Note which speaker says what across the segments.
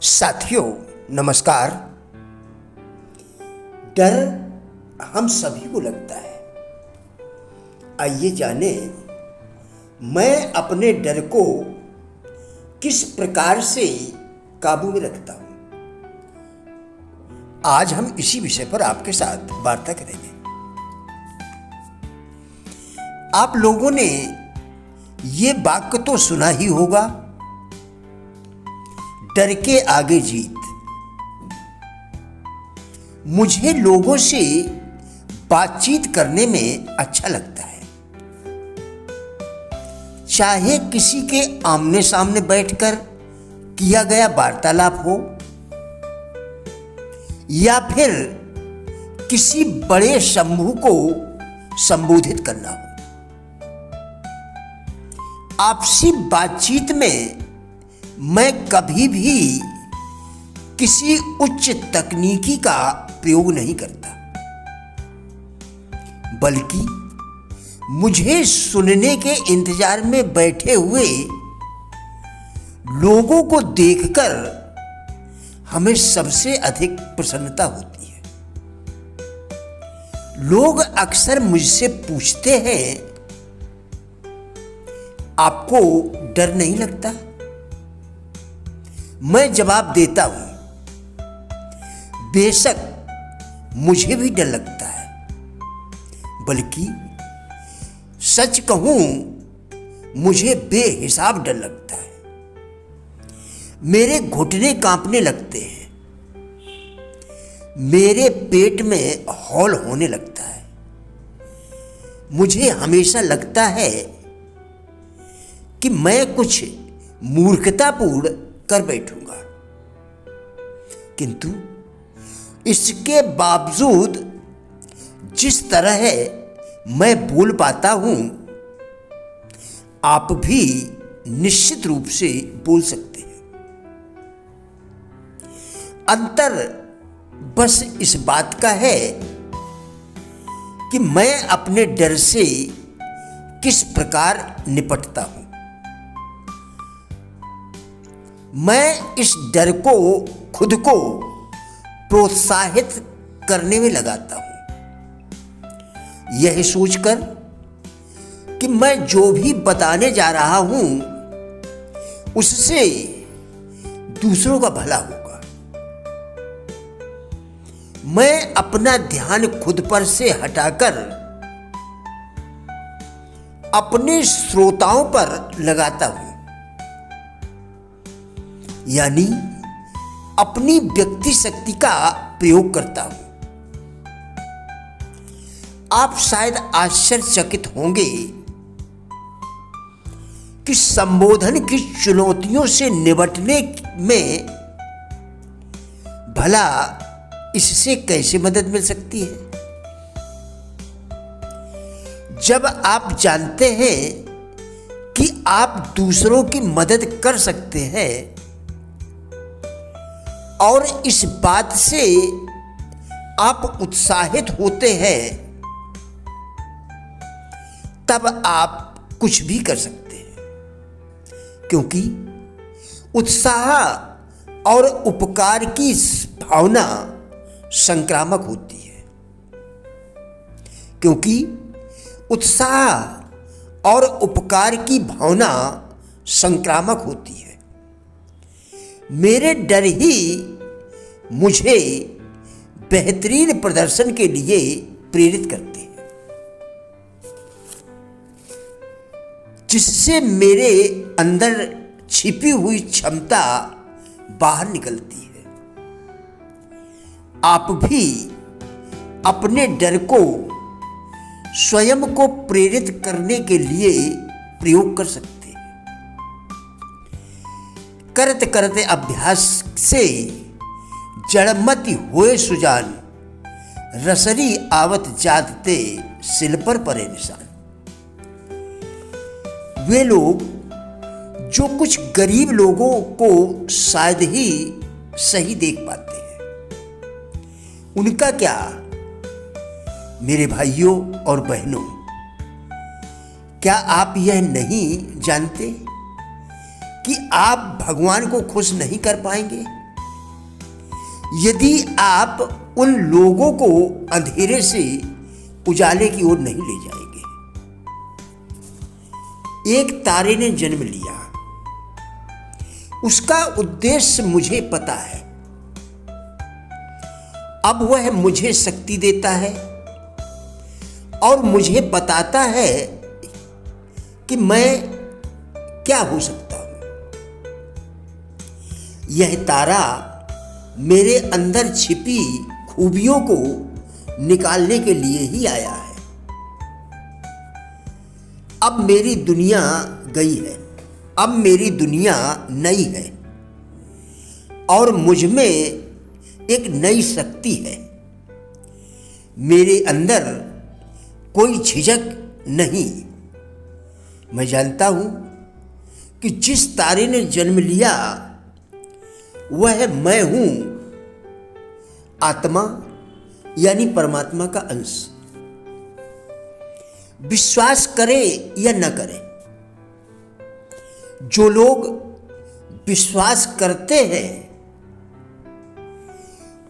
Speaker 1: साथियों नमस्कार। डर हम सभी को लगता है। आइए जाने मैं अपने डर को किस प्रकार से काबू में रखता हूं। आज हम इसी विषय पर आपके साथ वार्ता करेंगे। आप लोगों ने ये वाक्य तो सुना ही होगा, डर के आगे जीत। मुझे लोगों से बातचीत करने में अच्छा लगता है, चाहे किसी के आमने सामने बैठकर किया गया वार्तालाप हो या फिर किसी बड़े समूह को संबोधित करना हो। आपसी बातचीत में मैं कभी भी किसी उच्च तकनीकी का प्रयोग नहीं करता, बल्कि मुझे सुनने के इंतजार में बैठे हुए लोगों को देखकर हमें सबसे अधिक प्रसन्नता होती है। लोग अक्सर मुझसे पूछते हैं, आपको डर नहीं लगता? मैं जवाब देता हूं, बेशक मुझे भी डर लगता है, बल्कि सच कहूं मुझे बेहिसाब डर लगता है। मेरे घुटने कांपने लगते हैं, मेरे पेट में हौल होने लगता है। मुझे हमेशा लगता है कि मैं कुछ मूर्खतापूर्ण कर बैठूंगा, किंतु इसके बावजूद जिस तरह मैं बोल पाता हूं, आप भी निश्चित रूप से बोल सकते हैं। अंतर बस इस बात का है कि मैं अपने डर से किस प्रकार निपटता हूं। मैं इस डर को खुद को प्रोत्साहित करने में लगाता हूं, यह सोचकर कि मैं जो भी बताने जा रहा हूं उससे दूसरों का भला होगा। मैं अपना ध्यान खुद पर से हटाकर अपने श्रोताओं पर लगाता हूं, यानी अपनी व्यक्ति शक्ति का प्रयोग करता हूं। आप शायद आश्चर्यचकित होंगे कि संबोधन की चुनौतियों से निपटने में भला इससे कैसे मदद मिल सकती है। जब आप जानते हैं कि आप दूसरों की मदद कर सकते हैं और इस बात से आप उत्साहित होते हैं, तब आप कुछ भी कर सकते हैं, क्योंकि उत्साह और उपकार की भावना संक्रामक होती है। क्योंकि उत्साह और उपकार की भावना संक्रामक होती है। मेरे डर ही मुझे बेहतरीन प्रदर्शन के लिए प्रेरित करते हैं, जिससे मेरे अंदर छिपी हुई क्षमता बाहर निकलती है। आप भी अपने डर को स्वयं को प्रेरित करने के लिए प्रयोग कर सकते हैं। करते करते अभ्यास से जड़मति होए सुजान, रसरी आवत जातते सिल पर परे निशान। वे लोग जो कुछ गरीब लोगों को शायद ही सही देख पाते हैं, उनका क्या? मेरे भाइयों और बहनों, क्या आप यह नहीं जानते कि आप भगवान को खुश नहीं कर पाएंगे यदि आप उन लोगों को अंधेरे से उजाले की ओर नहीं ले जाएंगे। एक तारे ने जन्म लिया, उसका उद्देश्य मुझे पता है। अब वह मुझे शक्ति देता है और मुझे बताता है कि मैं क्या हो सकता हूं। यह तारा मेरे अंदर छिपी खूबियों को निकालने के लिए ही आया है। अब मेरी दुनिया गई है, अब मेरी दुनिया नई है और मुझ में एक नई शक्ति है। मेरे अंदर कोई झिझक नहीं। मैं जानता हूं कि जिस तारे ने जन्म लिया वह मैं हूं, आत्मा यानी परमात्मा का अंश। विश्वास करे या न करे, जो लोग विश्वास करते हैं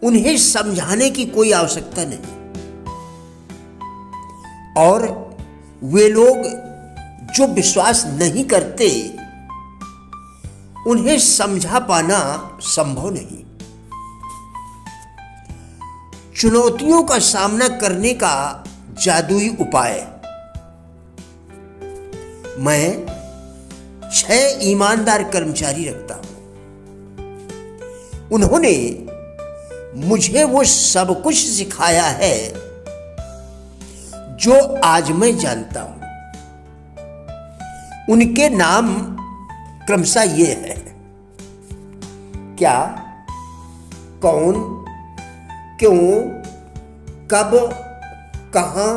Speaker 1: उन्हें समझाने की कोई आवश्यकता नहीं, और वे लोग जो विश्वास नहीं करते उन्हें समझा पाना संभव नहीं। चुनौतियों का सामना करने का जादुई उपाय। मैं 6 ईमानदार कर्मचारी रखता हूं। उन्होंने मुझे वो सब कुछ सिखाया है जो आज मैं जानता हूं। उनके नाम क्रमशः ये है: क्या, कौन, क्यों, कब, कहां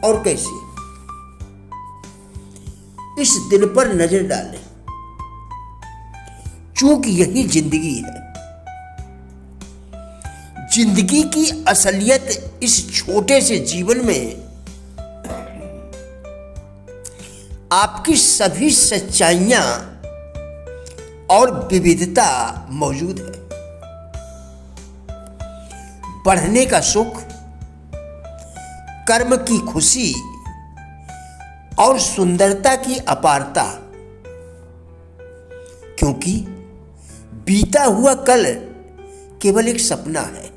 Speaker 1: और कैसे। इस दिन पर नजर डालें, चूंकि यही जिंदगी है। जिंदगी की असलियत इस छोटे से जीवन में आपकी सभी सच्चाइयां और विविधता मौजूद है। पढ़ने का सुख, कर्म की खुशी और सुंदरता की अपारता, क्योंकि बीता हुआ कल केवल एक सपना है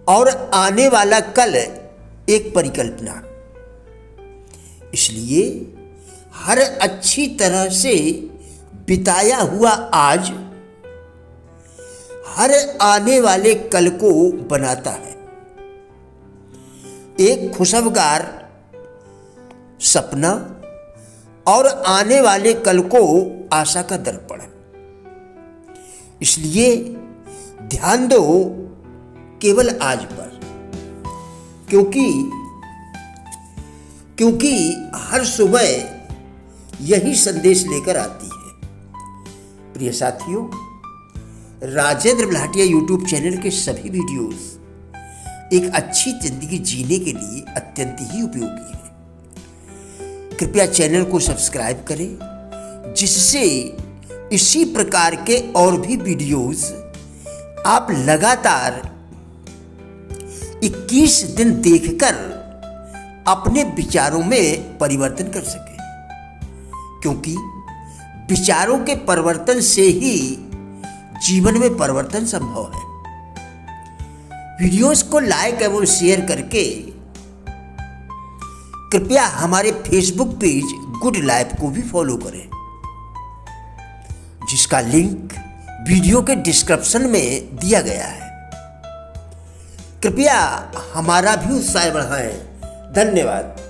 Speaker 1: और आने वाला कल एक परिकल्पना। इसलिए हर अच्छी तरह से बिताया हुआ आज हर आने वाले कल को बनाता है। एक खुशगवार सपना और आने वाले कल को आशा का दर्पण। इसलिए ध्यान दो केवल आज पर, क्योंकि हर सुबह यही संदेश लेकर आती है। प्रिय साथियों, राजेंद्र बल्हाटिया यूट्यूब चैनल के सभी वीडियोस एक अच्छी जिंदगी जीने के लिए अत्यंत ही उपयोगी है। कृपया चैनल को सब्सक्राइब करें, जिससे इसी प्रकार के और भी वीडियोस आप लगातार 21 दिन देखकर अपने विचारों में परिवर्तन कर सके, क्योंकि विचारों के परिवर्तन से ही जीवन में परिवर्तन संभव है। वीडियोस को लाइक एवं शेयर करके कृपया हमारे फेसबुक पेज गुड लाइफ को भी फॉलो करें, जिसका लिंक वीडियो के डिस्क्रिप्शन में दिया गया है। कृपया हमारा भी उत्साह बढ़ाएं। धन्यवाद।